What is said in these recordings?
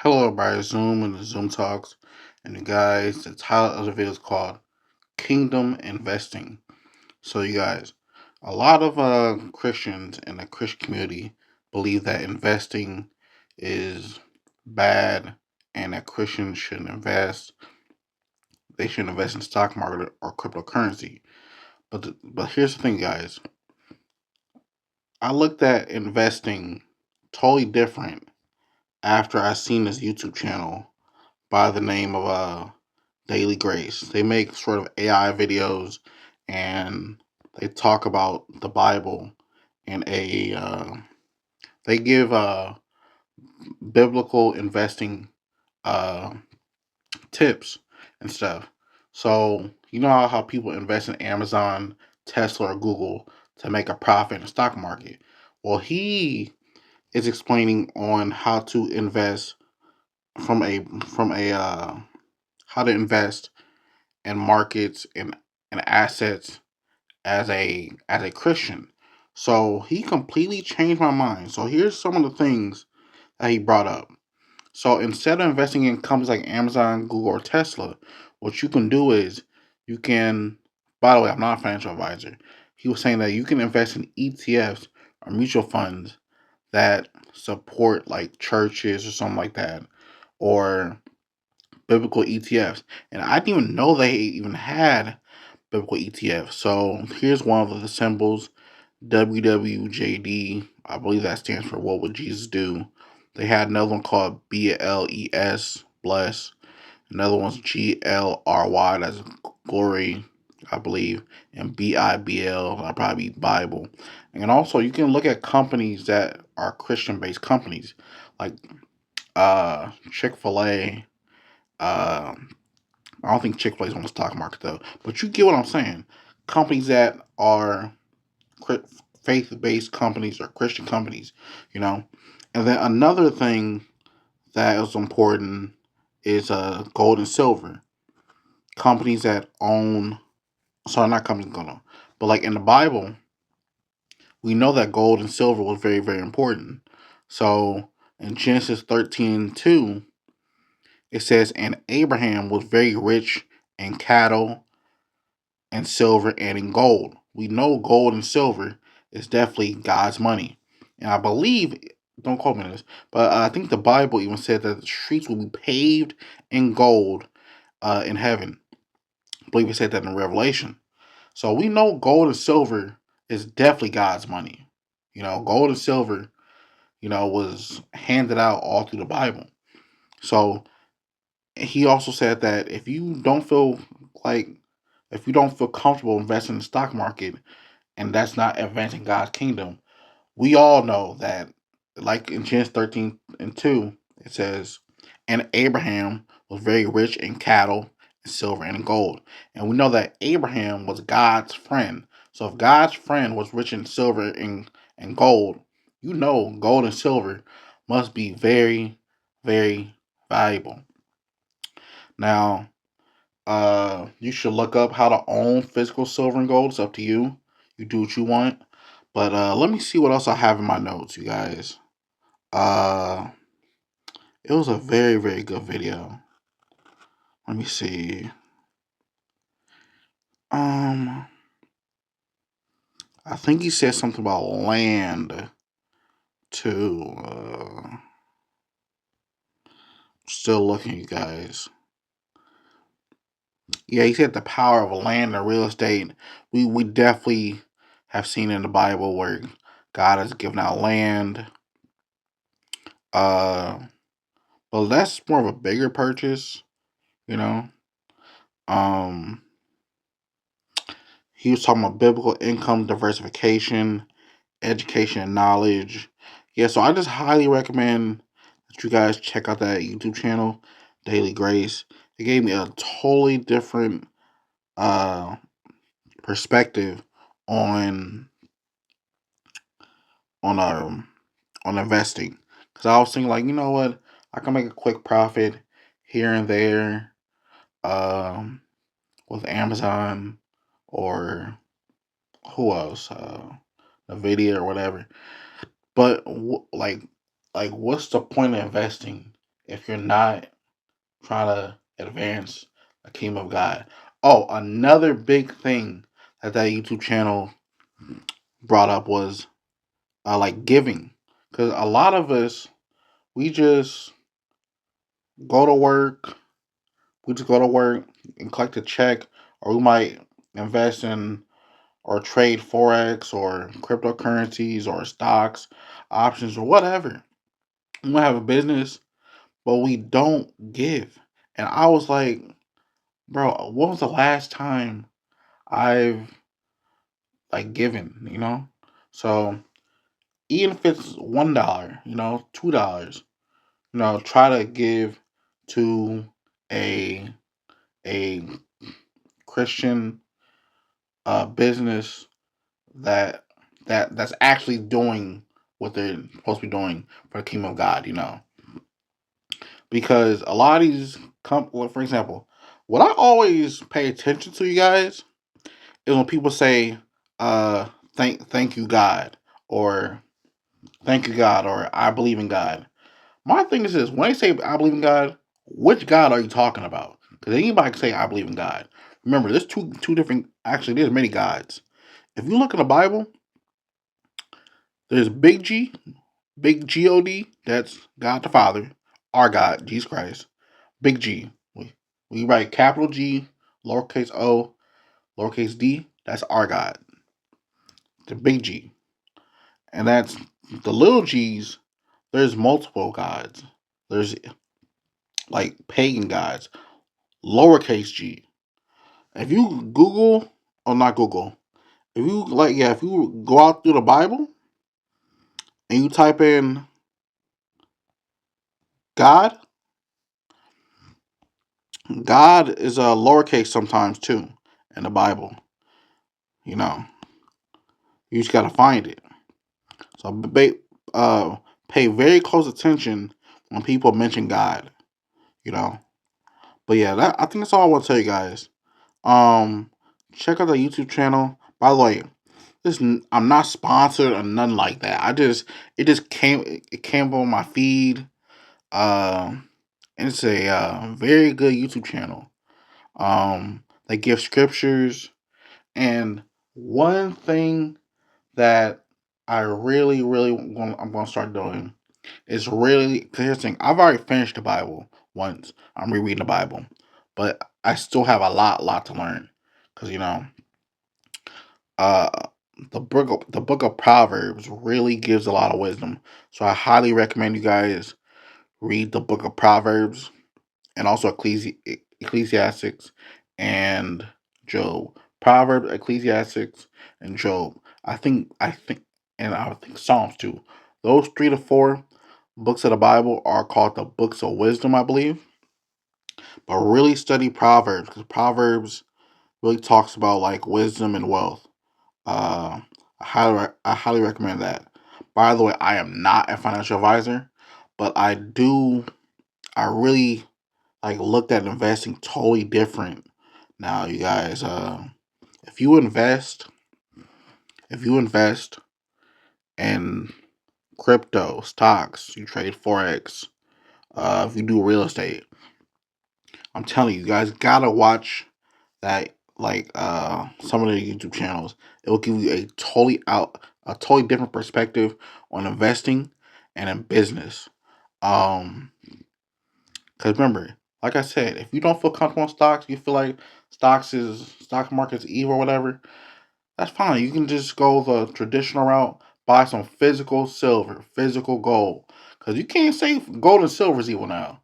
Hello, everybody. Zoom and the Zoom Talks. And you guys, the title of the video is called Kingdom Investing. So, you guys, a lot of Christians in the Christian community believe that investing is bad and that Christians shouldn't invest. They shouldn't invest in stock market or cryptocurrency. But here's the thing, guys. I looked at investing totally different after I seen this YouTube channel by the name of Daily Grace. They make sort of AI videos and they talk about the Bible and they give biblical investing uh, tips and stuff. So you know how people invest in Amazon, Tesla, or Google to make a profit in the stock market. Well, he is explaining on how to invest from a how to invest in markets and assets as a Christian. So he completely changed my mind. So here's some of the things that he brought up. So instead of investing in companies like Amazon, Google, or Tesla, what you can do is you can. By the way, I'm not a financial advisor. He was saying that you can invest in ETFs or mutual funds that support like churches or something like that, or biblical ETFs. And I didn't even know they even had biblical ETFs. So here's one of the symbols, WWJD. I believe that stands for What Would Jesus Do? They had another one called BLES, Bless. Another one's GLRY, that's Glory, I believe. And BIBL, that'll probably be Bible. And also, you can look at companies that are Christian based companies, like Chick-fil-A. Uh, I don't think Chick-fil-A is on the stock market, though. But you get what I'm saying. Companies that are faith-based companies or Christian companies, you know. And then another thing that is important is gold and silver. Companies that own, sorry, not companies gonna, but like in the Bible, we know that gold and silver was very, very important. So in Genesis 13:2, it says, and Abraham was very rich in cattle and silver and in gold. We know gold and silver is definitely God's money. And I believe, don't quote me on this, but I think the Bible even said that the streets will be paved in gold in heaven. I believe it said that in Revelation. So we know gold and silver is definitely God's money. You know, gold and silver, was handed out all through the Bible. So he also said that like, if you don't feel comfortable investing in the stock market, and that's not advancing God's kingdom. We all know that, like in Genesis 13:2, it says, and Abraham was very rich in cattle, and silver, and in gold. And we know that Abraham was God's friend. So if God's friend was rich in silver and gold, gold and silver must be very, very valuable. Now, you should look up how to own physical silver and gold. It's up to you. You do what you want. But let me see what else I have in my notes, you guys. Uh, it was a very, very good video. Let me see. Um, I think he said something about land too. Still looking, you guys. Yeah, he said the power of land and real estate. We definitely have seen in the Bible where God has given out land. Uh, but that's more of a bigger purchase, you know. Um, he was talking about biblical income diversification, education, and knowledge. Yeah, so I just highly recommend that you guys check out that YouTube channel, Daily Grace. It gave me a totally different uh, perspective on on um on investing. Because I was thinking, like, you know what, I can make a quick profit here and there, um, with Amazon or who else, Nvidia or whatever. But like, what's the point of investing if you're not trying to advance the kingdom of God. Oh, another big thing that YouTube channel brought up was like giving, because a lot of us we just go to work, we just go to work and collect a check, or we might invest in or trade forex or cryptocurrencies or stocks, options or whatever. We might have a business, but we don't give. And I was like, bro, when was the last time I've like given? So even if it's $1, $2, try to give to a a Christian business that that's actually doing what they're supposed to be doing for the kingdom of God. Because a lot of these well, for example, what I always pay attention to, you guys, is when people say, thank you God, or thank you God, or I believe in God. My thing is this: when they say I believe in God, which God are you talking about? Because anybody can say I believe in God. Remember, there's two different. Actually, there's many gods. If you look in the Bible, there's Big G, Big God. That's God the Father, our God, Jesus Christ. Big G. We write capital G, lowercase O, lowercase d. That's our God, the Big G, and that's the little G's. There's multiple gods. There's like pagan gods, lowercase G. If you Google, or not Google, if you go out through the Bible and you type in God, God is a lowercase sometimes too in the Bible. You know, you just gotta find it. So pay very close attention when people mention God. You know, but yeah, I think that's all I want to tell you guys. Um, Check out the YouTube channel. By the way, I'm not sponsored or nothing like that. It just came on my feed. And it's a very good YouTube channel. They give scriptures, and one thing that I I'm gonna start doing is really, cause here's the thing: I've already finished the Bible once. I'm rereading the Bible, but I still have a lot to learn, cause uh, the book of Proverbs really gives a lot of wisdom. So I highly recommend you guys read the book of Proverbs, and also Ecclesiastics and Job. Proverbs, Ecclesiastics, and Job. I think Psalms too. Those 3 to 4 books of the Bible are called the books of wisdom, I believe. But really study Proverbs, because Proverbs really talks about like wisdom and wealth. Uh, I highly recommend that. By the way, I am not a financial advisor, but I really like looked at investing totally different now, you guys. If you invest, if you invest in crypto, stocks, you trade forex, if you do real estate, I'm telling you, you guys gotta watch that. Like some of the YouTube channels, it will give you a totally different perspective on investing and in business. Um, Because remember, like I said, if you don't feel comfortable in stocks, you feel like stock market's evil or whatever, that's fine. You can just go the traditional route, buy some physical silver, physical gold. Because you can't say gold and silver is evil now.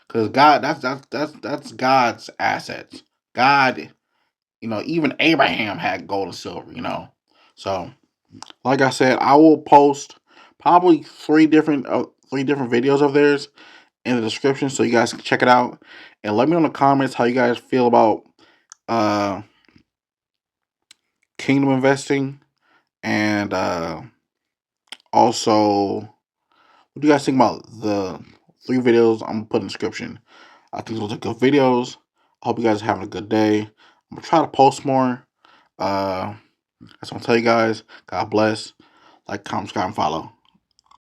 Because God, that's God's assets. God, even Abraham had gold and silver. So, like I said, I will post probably three different videos of theirs in the description so you guys can check it out, and let me know in the comments how you guys feel about uh kingdom investing, and also what do you guys think about the 3 videos I'm gonna put in the description. I think those are good videos. I hope you guys are having a good day. I'm gonna try to post more. I just want to tell you guys, God bless. Like, comment, subscribe, and follow.